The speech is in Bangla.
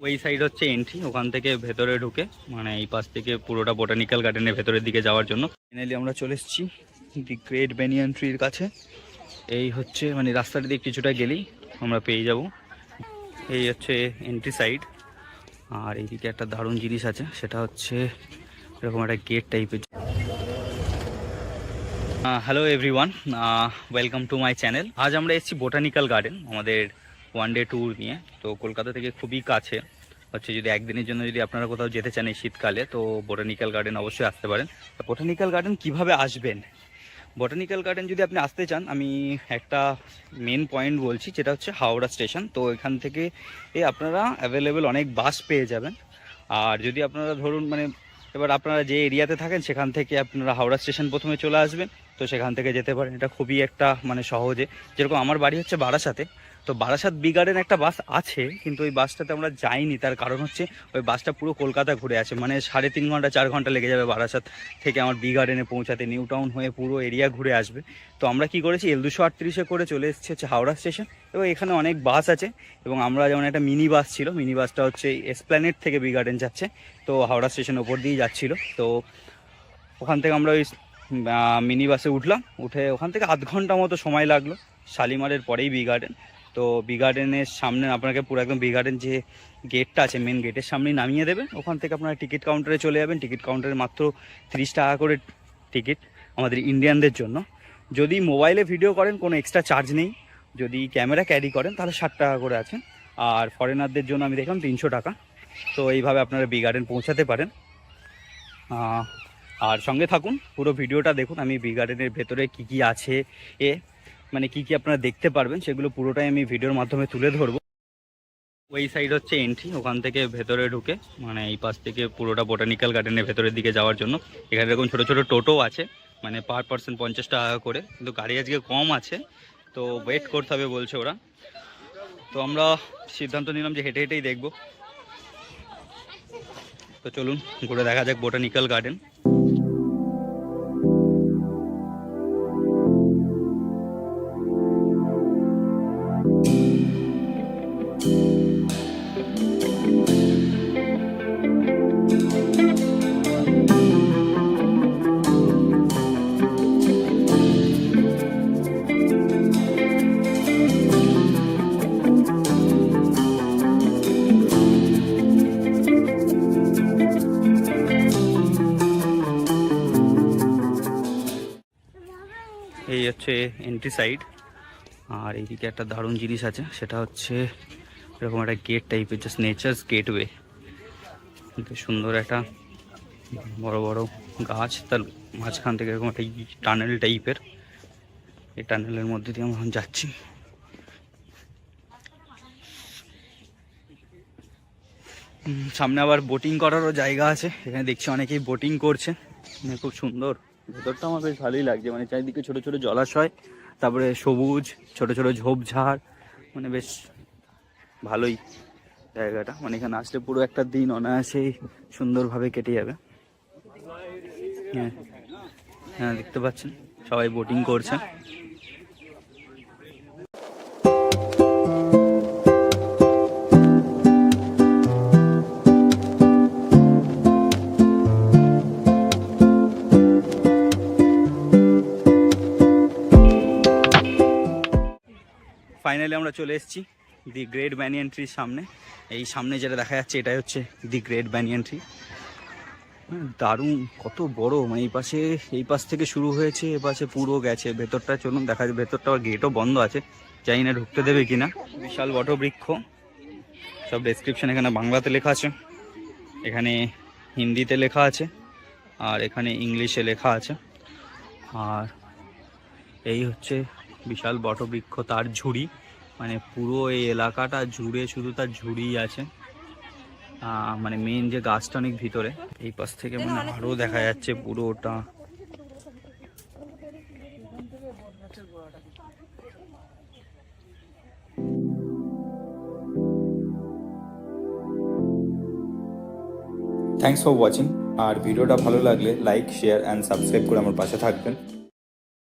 ওই সাইড হচ্ছে এন্ট্রি, ওখান থেকে ভেতরে ঢুকে মানে এই পাশ থেকে পুরোটা বোটানিক্যাল গার্ডেনের ভেতরের দিকে যাওয়ার জন্য ফাইনালি আমরা চলে এসেছি দি গ্রেট ব্যানিয়ান ট্রির কাছে। এই হচ্ছে মানে রাস্তাটা দিয়ে কিছুটা গেলেই আমরা পেয়ে যাব। এই হচ্ছে এন্ট্রি সাইড। আর এইদিকে একটা দারুণ জিনিস আছে, সেটা হচ্ছে এরকম একটা গেট টাইপের। Hello everyone, welcome to my channel. আজ আমরা এসেছি বোটানিক্যাল গার্ডেন আমাদের ওয়ান ডে ট্যুর নিয়ে। তো কলকাতা থেকে খুবই কাছে হচ্ছে, যদি একদিনের জন্য যদি আপনারা কোথাও যেতে চান এই শীতকালে তো বোটানিক্যাল গার্ডেন অবশ্যই আসতে পারেন। বোটানিক্যাল গার্ডেন কিভাবে আসবেন? বোটানিক্যাল গার্ডেন যদি আপনি আসতে চান, আমি একটা মেন পয়েন্ট বলছি, যেটা হচ্ছে হাওড়া স্টেশন। তো এখান থেকে আপনারা অ্যাভেলেবেল অনেক বাস পেয়ে যাবেন। আর যদি আপনারা ধরুন মানে এবার আপনারা যে এরিয়াতে থাকেন সেখান থেকে আপনারা হাওড়া স্টেশন প্রথমে চলে আসবেন, তো সেখান থেকে যেতে পারেন। এটা খুবই একটা মানে সহজে, যেরকম আমার বাড়ি হচ্ছে বারাসাতে, তো বারাসাত বি গার্ডেন একটা বাস আছে, কিন্তু ওই বাসটাতে আমরা যাইনি। তার কারণ হচ্ছে ওই বাসটা পুরো কলকাতা ঘুরে আছে, মানে 3.5 ঘন্টা 4 ঘন্টা লেগে যাবে বারাসাত থেকে আমার বি গার্ডেনে পৌঁছাতে। নিউ টাউন হয়ে পুরো এরিয়া ঘুরে আসবে। তো আমরা কি করেছি, L238-এ করে চলে এসেছি হচ্ছে হাওড়া স্টেশন। এবং এখানে অনেক বাস আছে, এবং আমরা যেমন একটা মিনি বাস ছিল, মিনি বাসটা হচ্ছে এসপ্ল্যানেড থেকে বি গার্ডেন যাচ্ছে, তো হাওড়া স্টেশনের ওপর দিয়েই যাচ্ছিলো। তো ওখান থেকে আমরা ওই মিনি বাসে উঠলাম, উঠে ওখান থেকে আধ ঘন্টা মতো সময় লাগলো। শালিমারের পরেই বি গার্ডেন। তো বি গার্ডেনের সামনে আপনাকে পুরো একদম বি গার্ডেন যে গেটটা আছে মেন গেটের সামনেই নামিয়ে দেবে। ওখান থেকে আপনারা টিকিট কাউন্টারে চলে যাবেন। টিকিট কাউন্টারে মাত্র 30 টাকা করে টিকিট আমাদের ইন্ডিয়ানদের জন্য। যদি মোবাইলে ভিডিও করেন কোনো এক্সট্রা চার্জ নেই, যদি ক্যামেরা ক্যারি করেন তাহলে 60 টাকা করে আছে। আর ফরেনারদের জন্য আমি দেখলাম 300 টাকা। তো এইভাবে আপনারা বি গার্ডেন পৌঁছাতে পারেন। আর সঙ্গে থাকুন, পুরো ভিডিওটা দেখুন। আমি বি গার্ডেনের ভেতরে কী কী আছে মানে কী কী আপনারা দেখতে পারবেন সেগুলো পুরোটাই আমি ভিডিওর মাধ্যমে তুলে ধরবো। ওই সাইড হচ্ছে এন্ট্রি, ওখান থেকে ভেতরে ঢুকে মানে এই পাশ থেকে পুরোটা বোটানিক্যাল গার্ডেনের ভেতরের দিকে যাওয়ার জন্য এখানে এরকম ছোটো ছোটো টোটো আছে, মানে পার পার্সন 50 টাকা করে, কিন্তু গাড়ি আজকে কম আছে, তো ওয়েট করতে হবে বলছে ওরা। তো আমরা সিদ্ধান্ত নিলাম যে হেঁটে হেঁটেই দেখবো। তো চলুন ঘুরে দেখা যাক বোটানিক্যাল গার্ডেন। এই হচ্ছে এন্ট্রি সাইড। আর এইদিকে একটা দারুণ জিনিস আছে, সেটা হচ্ছে এরকম একটা গেট টাইপের, জাস্ট নেচার্স গেটওয়ে। সুন্দর একটা বড় বড় গাছ, তার মাঝখান থেকে এরকম একটা টানেল টাইপের। এই টানেলের মধ্যে দিয়ে আমরা যাচ্ছি। সামনে আবার বোটিং করারও জায়গা আছে, এখানে দেখছি অনেকেই বোটিং করছে, খুব সুন্দর। ভেতরটা আমার বেশ ভালোই লাগছে, মানে চারিদিকে ছোট ছোট জলাশয়, তারপরে সবুজ ছোট ছোট ঝোপঝাড়, মানে বেশ ভালোই জায়গাটা। মানে এখানে আসলে পুরো একটা দিন অনায়াসেই সুন্দরভাবে কেটে যাবে। হ্যাঁ হ্যাঁ, দেখতে পাচ্ছেন সবাই বোটিং করছে। ফাইনালি আমরা চলে এসেছি দি গ্রেট ব্যানিয়ান ট্রির সামনে। এই সামনে যেটা দেখা যাচ্ছে এটাই হচ্ছে দি গ্রেট ব্যানিয়ান ট্রি। দারুণ, কত বড়, মানে এই পাশ থেকে শুরু হয়েছে, এ পাশে পুরো গেছে। ভেতরটা চলুন দেখা যায়, ভেতরটা আবার গেটও বন্ধ আছে, জানি না ঢুকতে দেবে কিনা। বিশাল বটবৃক্ষ, সব ডেসক্রিপশন এখানে বাংলাতে লেখা আছে, এখানে হিন্দিতে লেখা আছে, আর এখানে ইংলিশে লেখা আছে। আর এই হচ্ছে বিশাল বটবৃক্ষ, তার ঝুড়ি, মানে পুরো এই এলাকাটা জুড়ে শুধু তার ঝুড়িই আছে। মানে মেন যে গাছটা অনেক ভিতরে, এই পাশ থেকে মানে আরো দেখা যাচ্ছে পুরোটা। Thanks for watching. আর ভিডিওটা ভালো লাগলে লাইক, শেয়ার অ্যান্ড সাবস্ক্রাইব করে আমার পাশে থাকবেন।